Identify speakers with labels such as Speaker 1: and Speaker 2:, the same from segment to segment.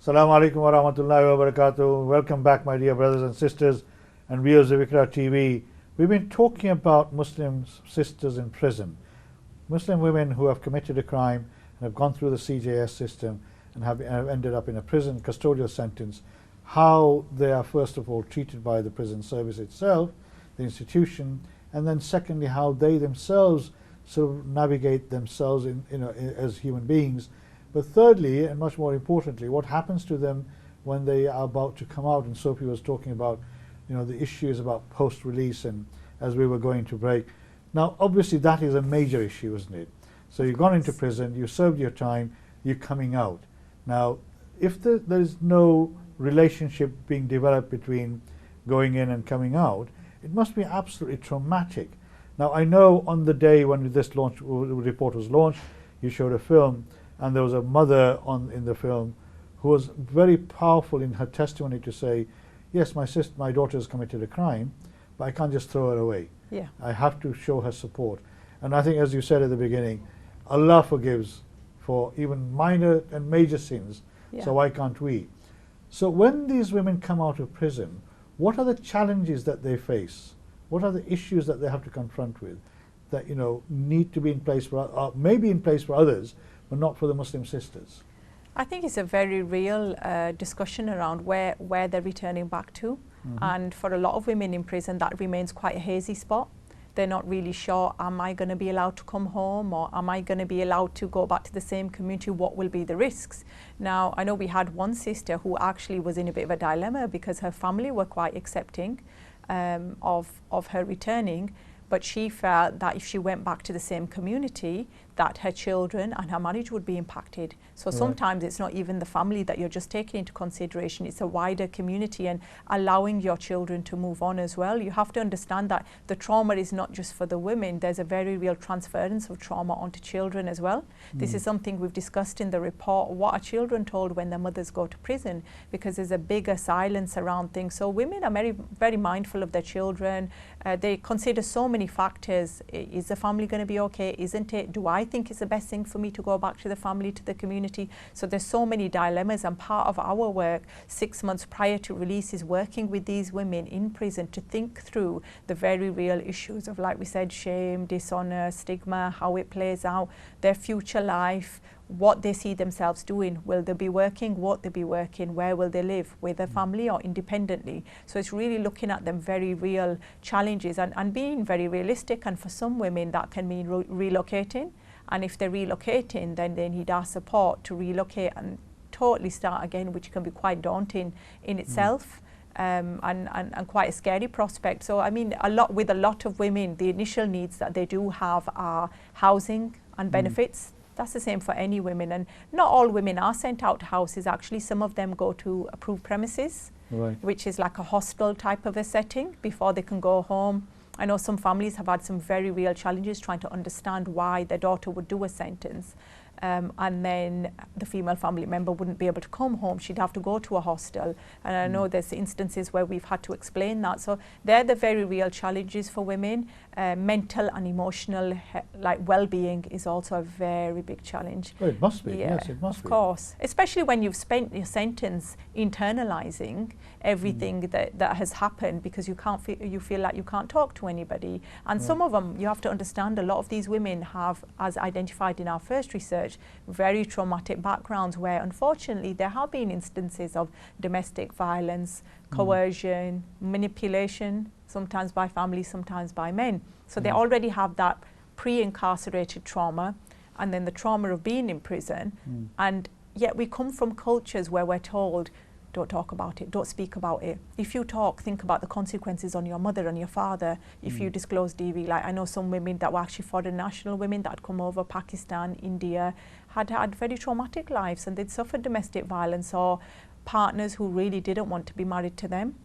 Speaker 1: Assalamu alaikum wa rahmatullahi wa barakatuh. Welcome back, my dear brothers and sisters and viewers of Iqra TV. We've been talking about Muslim sisters in prison, Muslim women who have committed a crime and have gone through the CJS system and have ended up in a prison custodial sentence, how they are first of all treated by the prison service itself, the institution, and then secondly how they themselves sort of navigate themselves as human beings. But thirdly, and much more importantly, what happens to them when they are about to come out. And Sophie was talking about the issues about post-release, and as we were going to break. Now obviously that is a major issue, isn't it? So you've gone into prison, you served your time, you're coming out. Now if there is no relationship being developed between going in and coming out, it must be absolutely traumatic. Now I know on the day when this report was launched, you showed a film, and there was a mother in the film who was very powerful in her testimony to say, yes, my daughter has committed a crime, but I can't just throw her away.
Speaker 2: Yeah.
Speaker 1: I have to show her support. And I think, as you said at the beginning, Allah forgives for even minor and major sins, so why can't we? So when these women come out of prison, what are the challenges that they face? What are the issues that they have to confront with that need to be in place for, maybe in place for others, but not for the Muslim sisters?
Speaker 2: I think it's a very real discussion around where they're returning back to. And for a lot of women in prison, that remains quite a hazy spot. They're not really sure, am I going to be allowed to come home, or am I going to be allowed to go back to the same community? What will be the risks? Now, I know we had one sister who actually was in a bit of a dilemma because her family were quite accepting of her returning, but she felt that if she went back to the same community, that her children and her marriage would be impacted. So sometimes it's not even the family that you're just taking into consideration, it's a wider community and allowing your children to move on as well. You have to understand that the trauma is not just for the women, there's a very real transference of trauma onto children as well. This is something we've discussed in the report. What are children told when their mothers go to prison? Because there's a bigger silence around things. So women are very, very mindful of their children. They consider so many factors. Is the family going to be okay? Isn't it? Do I think it's the best thing for me to go back to the family, to the community? So there's so many dilemmas, and part of our work 6 months prior to release is working with these women in prison to think through the very real issues of, like we said, shame, dishonor, stigma, how it plays out, their future life, what they see themselves doing. Will they be working? Won't they be working? Where will they live? With a family or independently? So it's really looking at them very real challenges and being very realistic. And for some women that can mean relocating. And if they're relocating, then they need our support to relocate and totally start again, which can be quite daunting in itself. And quite a scary prospect. So I mean, with a lot of women, the initial needs that they do have are housing and benefits. That's the same for any women, and not all women are sent out to houses. Actually, some of them go to approved premises, which is like a hostel type of a setting before they can go home. I know some families have had some very real challenges trying to understand why their daughter would do a sentence. And then the female family member wouldn't be able to come home. She'd have to go to a hostel. And I know there's instances where we've had to explain that. So they're the very real challenges for women. Mental and emotional well-being is also a very big challenge.
Speaker 1: Well, it must be, yes, it must be.
Speaker 2: Of course, especially when you've spent your sentence internalizing everything that has happened, because you feel like you can't talk to anybody. And some of them, you have to understand, a lot of these women have, as identified in our first research, very traumatic backgrounds where unfortunately there have been instances of domestic violence, coercion, manipulation, sometimes by families, sometimes by men. So they already have that pre-incarcerated trauma, and then the trauma of being in prison. And yet we come from cultures where we're told, don't talk about it, don't speak about it. If you talk, think about the consequences on your mother and your father if you disclose DV. Like I know some women that were actually foreign national women that had come over, Pakistan, India, had very traumatic lives, and they'd suffered domestic violence, or partners who really didn't want to be married to them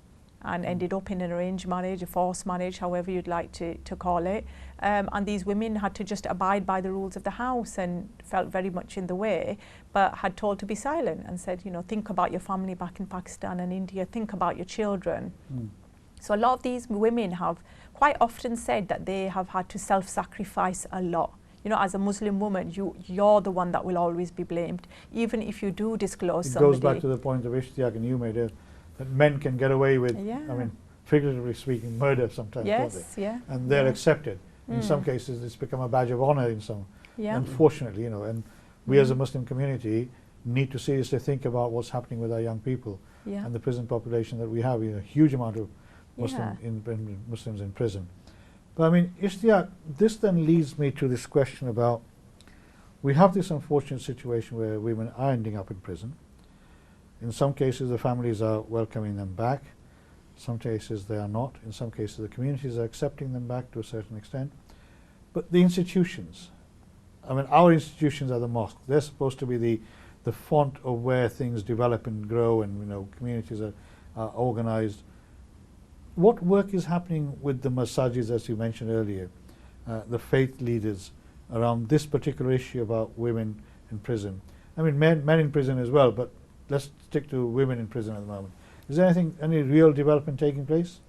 Speaker 2: and ended up in an arranged marriage, a forced marriage, however you'd like to call it. And these women had to just abide by the rules of the house and felt very much in the way, but had told to be silent and said, think about your family back in Pakistan and India, think about your children. So a lot of these women have quite often said that they have had to self-sacrifice a lot you know, as a Muslim woman, you're the one that will always be blamed, even if you do disclose
Speaker 1: It
Speaker 2: somebody.
Speaker 1: goes back to the point of Ishtiyaq and you made it, that men can get away with,
Speaker 2: Yeah.
Speaker 1: I mean, figuratively speaking, murder sometimes, don't
Speaker 2: Yes,
Speaker 1: they?
Speaker 2: yeah.
Speaker 1: And they're
Speaker 2: yeah.
Speaker 1: accepted. In some
Speaker 2: Mm.
Speaker 1: cases, it's become a badge of honor in some.
Speaker 2: Yeah.
Speaker 1: Unfortunately, you know, and we as a
Speaker 2: Mm.
Speaker 1: Muslim community need to seriously think about what's happening with our young people
Speaker 2: Yeah.
Speaker 1: and the prison population that we have. You know, a huge amount of
Speaker 2: Yeah.
Speaker 1: Muslims in prison. But I mean, Ishtiyaq, this then leads me to this question about, we have this unfortunate situation where women are ending up in prison. In some cases, the families are welcoming them back. Some cases they are not. In some cases, the communities are accepting them back to a certain extent. But the institutions, I mean, our institutions are the mosque. They're supposed to be the font of where things develop and grow, and you know, communities are organized. What work is happening with the masajids, as you mentioned earlier, the faith leaders, around this particular issue about women in prison? I mean, men in prison as well, but let's stick to women in prison at the moment. Is there any real development taking place?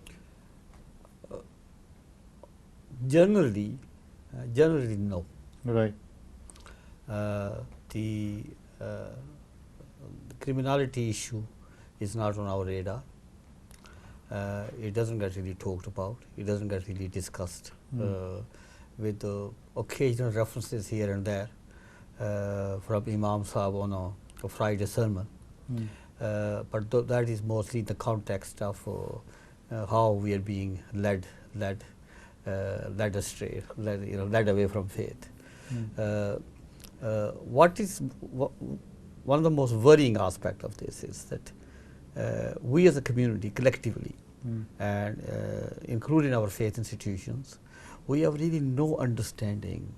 Speaker 3: Generally, no.
Speaker 1: Right.
Speaker 3: The criminality issue is not on our radar. It doesn't get really talked about. It doesn't get really discussed, with occasional references here and there from Imam Sahib on a Friday sermon. But that is mostly in the context of how we are being led astray, led away from faith. One of the most worrying aspects of this is that we as a community collectively, and including our faith institutions, we have really no understanding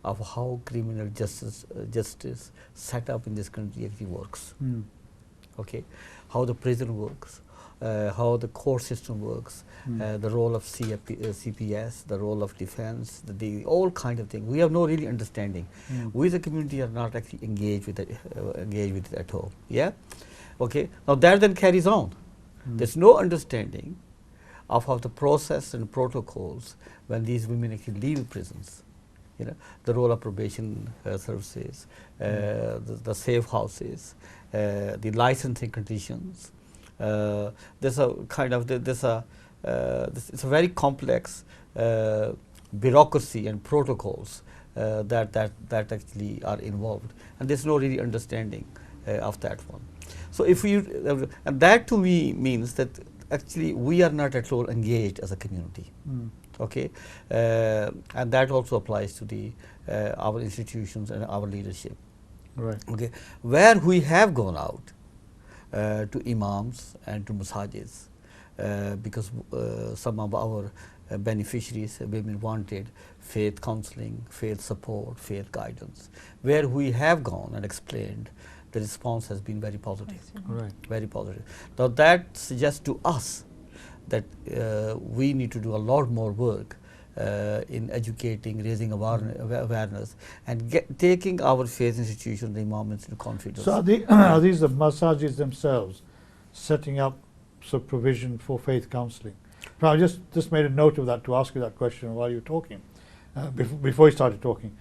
Speaker 3: of how criminal justice set up in this country actually works. Okay, how the prison works, how the court system works, the role of CPS, the role of defense, all kind of things. We have no really understanding. We as a community are not actually engaged with it at all. Yeah, okay. Now that then carries on. There's no understanding of how the process and protocols when these women actually leave prisons. You know, the role of probation services, the safe houses, the licensing conditions. There's a kind of it's a very complex bureaucracy and protocols that actually are involved, and there's no really understanding of that one. So if we and that to me means that actually we are not at all engaged as a community. Okay, and that also applies to our institutions and our leadership.
Speaker 1: Right.
Speaker 3: Okay, where we have gone out to imams and to masajids, because some of our beneficiaries, women, wanted faith counseling, faith support, faith guidance. Where we have gone and explained, the response has been very positive.
Speaker 1: Right.
Speaker 3: Very positive. Now that suggests to us that we need to do a lot more work in educating, raising awareness, and taking our faith institutions, the imams, into confidence.
Speaker 1: So are these the masajids themselves setting up provision for faith counselling? Now, I just made a note of that to ask you that question while you were talking, before you started talking,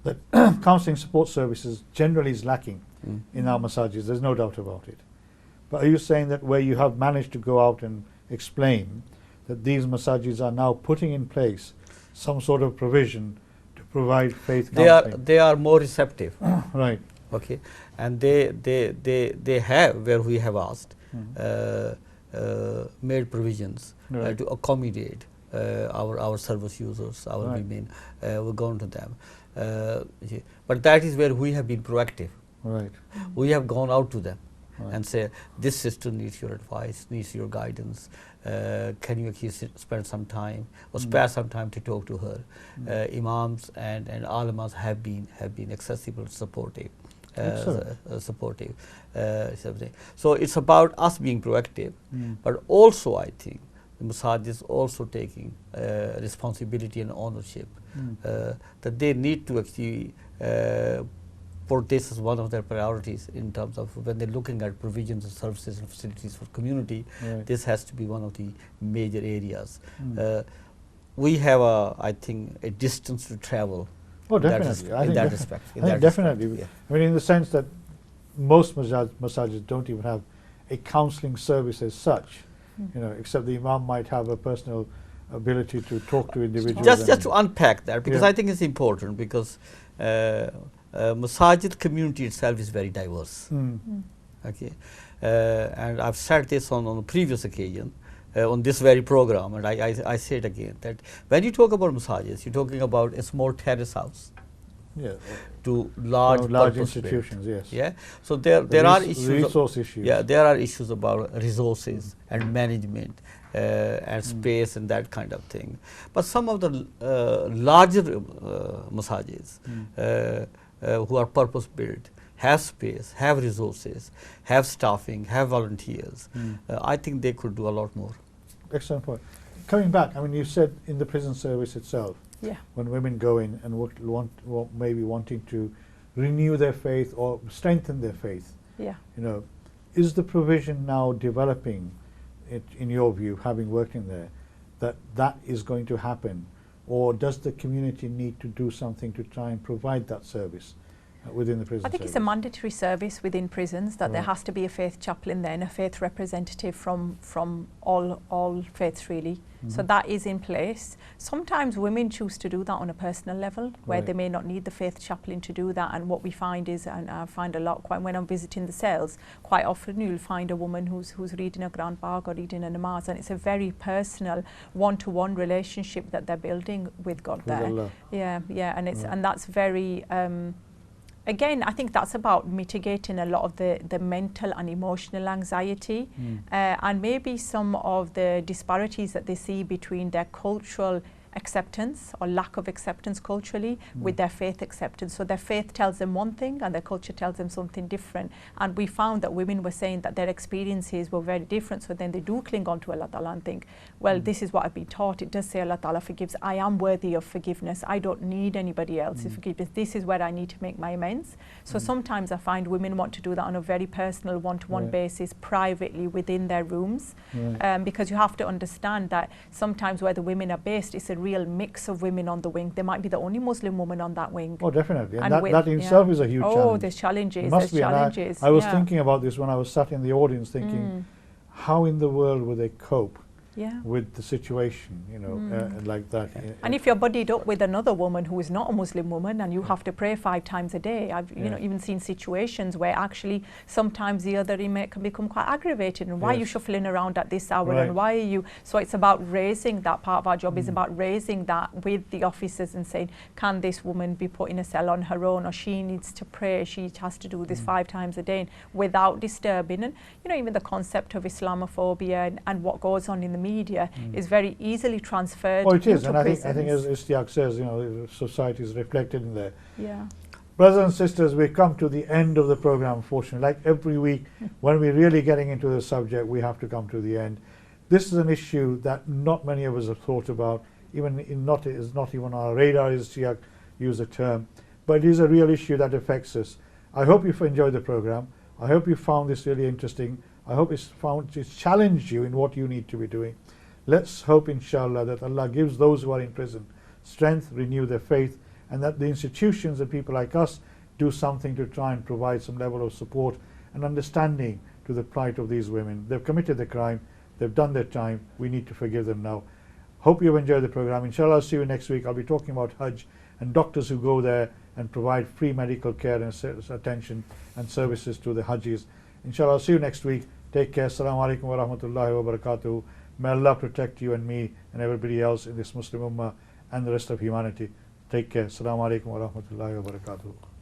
Speaker 1: that counselling support services generally is lacking in our masajids. There's no doubt about it. But are you saying that where you have managed to go out and explain that these masajids are now putting in place some sort of provision to provide faith counselling?
Speaker 3: They are more receptive.
Speaker 1: Right.
Speaker 3: Okay, and they have, where we have asked, made provisions
Speaker 1: Right.
Speaker 3: to accommodate our service users, our
Speaker 1: Right.
Speaker 3: women. We're going to them, but that is where we have been proactive.
Speaker 1: Right.
Speaker 3: We have gone out to them.
Speaker 1: Right.
Speaker 3: And say, this system needs your advice, needs your guidance. Can you actually spend some time or spare some time to talk to her? Imams and alamas have been accessible, supportive, supportive. So it's about us being proactive, but also I think the masajid is also taking responsibility and ownership, that they need to actually put this as one of their priorities in terms of when they're looking at provisions of services and facilities for community.
Speaker 1: Right.
Speaker 3: This has to be one of the major areas. We have I think a distance to travel
Speaker 1: Oh,
Speaker 3: in that
Speaker 1: definitely. I
Speaker 3: in
Speaker 1: think
Speaker 3: that
Speaker 1: defi-
Speaker 3: respect.
Speaker 1: I
Speaker 3: in
Speaker 1: think
Speaker 3: that respect,
Speaker 1: definitely.
Speaker 3: yeah.
Speaker 1: I mean, in the sense that most massages don't even have a counselling service as such, you know, except the imam might have a personal ability to talk to individuals.
Speaker 3: Just to unpack that, because
Speaker 1: Yeah.
Speaker 3: I think it's important, because Masajid community itself is very diverse. Okay, and I've said this on a previous occasion on this very program, and I say it again, that when you talk about massages, you're talking about a small terrace house
Speaker 1: Yeah.
Speaker 3: to large
Speaker 1: large
Speaker 3: purpose-built.
Speaker 1: institutions, yes.
Speaker 3: Yeah, so there
Speaker 1: The
Speaker 3: are
Speaker 1: res-
Speaker 3: issues.
Speaker 1: resource issues.
Speaker 3: Yeah, there are issues about resources and management and space and that kind of thing. But some of the larger massages who are purpose built, have space, have resources, have staffing, have volunteers. I think they could do a lot more.
Speaker 1: Excellent point. Coming back, I mean, you said in the prison service itself,
Speaker 2: Yeah.
Speaker 1: when women go in and maybe wanting to renew their faith or strengthen their faith,
Speaker 2: Yeah.
Speaker 1: you know, is the provision now developing, in your view, having worked in there, that is going to happen, or does the community need to do something to try and provide that service within the prison
Speaker 2: I think
Speaker 1: service?
Speaker 2: it's a mandatory service within prisons that there
Speaker 1: Right.
Speaker 2: has to be a faith chaplain there and a faith representative from all faiths really. So that is in place. Sometimes women choose to do that on a personal level where
Speaker 1: Right.
Speaker 2: they may not need the faith chaplain to do that, and what we find is, and I find a lot quite when I'm visiting the cells, quite often you'll find a woman who's reading a Quran Park or reading a namaz, and it's a very personal one-to-one relationship that they're building with God
Speaker 1: With
Speaker 2: there.
Speaker 1: Allah.
Speaker 2: Yeah, and it's
Speaker 1: Right.
Speaker 2: and that's very again, I think that's about mitigating a lot of the mental and emotional anxiety and maybe some of the disparities that they see between their cultural acceptance or lack of acceptance culturally with their faith acceptance. So their faith tells them one thing and their culture tells them something different. And we found that women were saying that their experiences were very different. So then they do cling on to Allah Ta'ala and think, well, this is what I've been taught. It does say Allah Ta'ala forgives. I am worthy of forgiveness. I don't need anybody else's forgiveness. This is where I need to make my amends. So sometimes I find women want to do that on a very personal one-to-one
Speaker 1: Right.
Speaker 2: basis privately within their rooms.
Speaker 1: Right.
Speaker 2: Because you have to understand that sometimes where the women are based, it's a real mix of women on the wing. There might be the only Muslim woman on that wing.
Speaker 1: Oh, definitely. And,
Speaker 2: And
Speaker 1: that,
Speaker 2: with-
Speaker 1: that in
Speaker 2: yeah.
Speaker 1: itself is a huge
Speaker 2: Oh,
Speaker 1: challenge.
Speaker 2: there's challenges.
Speaker 1: It must
Speaker 2: There's
Speaker 1: be. And
Speaker 2: challenges.
Speaker 1: I was
Speaker 2: yeah.
Speaker 1: thinking about this when I was sat in the audience thinking, how in the world would they cope
Speaker 2: Yeah.
Speaker 1: with the situation, you know, like that?
Speaker 2: And if you're buddied up with another woman who is not a Muslim woman and you have to pray 5 times a day, I've you know
Speaker 1: Yes.
Speaker 2: even seen situations where actually sometimes the other inmate can become quite aggravated, and why are you
Speaker 1: Yes.
Speaker 2: shuffling around at this hour
Speaker 1: Right.
Speaker 2: and why are you, so it's about raising that part of our job is about raising that with the officers and saying, can this woman be put in a cell on her own, or she needs to pray, she has to do this 5 times a day without disturbing. And you know, even the concept of Islamophobia and what goes on in the media is very easily transferred
Speaker 1: Oh, it is,
Speaker 2: into
Speaker 1: and I think as
Speaker 2: prisons.
Speaker 1: Ishtiaq says, you know, society is reflected in there.
Speaker 2: Yeah.
Speaker 1: Brothers and sisters, we've come to the end of the program, unfortunately. Like every week, when we're really getting into the subject, we have to come to the end. This is an issue that not many of us have thought about, even is not even on our radar, as Ishtiaq used the term, but it is a real issue that affects us. I hope you've enjoyed the program. I hope you found this really interesting. I hope it's challenged you in what you need to be doing. Let's hope, inshallah, that Allah gives those who are in prison strength, renew their faith, and that the institutions and people like us do something to try and provide some level of support and understanding to the plight of these women. They've committed the crime, they've done their time, we need to forgive them now. Hope you've enjoyed the program. Inshallah, I'll see you next week. I'll be talking about Hajj and doctors who go there and provide free medical care and attention and services to the Hajjis. Inshallah, I'll see you next week. Take care. Assalamu alaikum wa rahmatullahi wa barakatuh. May Allah protect you and me and everybody else in this Muslim Ummah and the rest of humanity. Take care. Assalamu alaikum wa rahmatullahi wa barakatuh.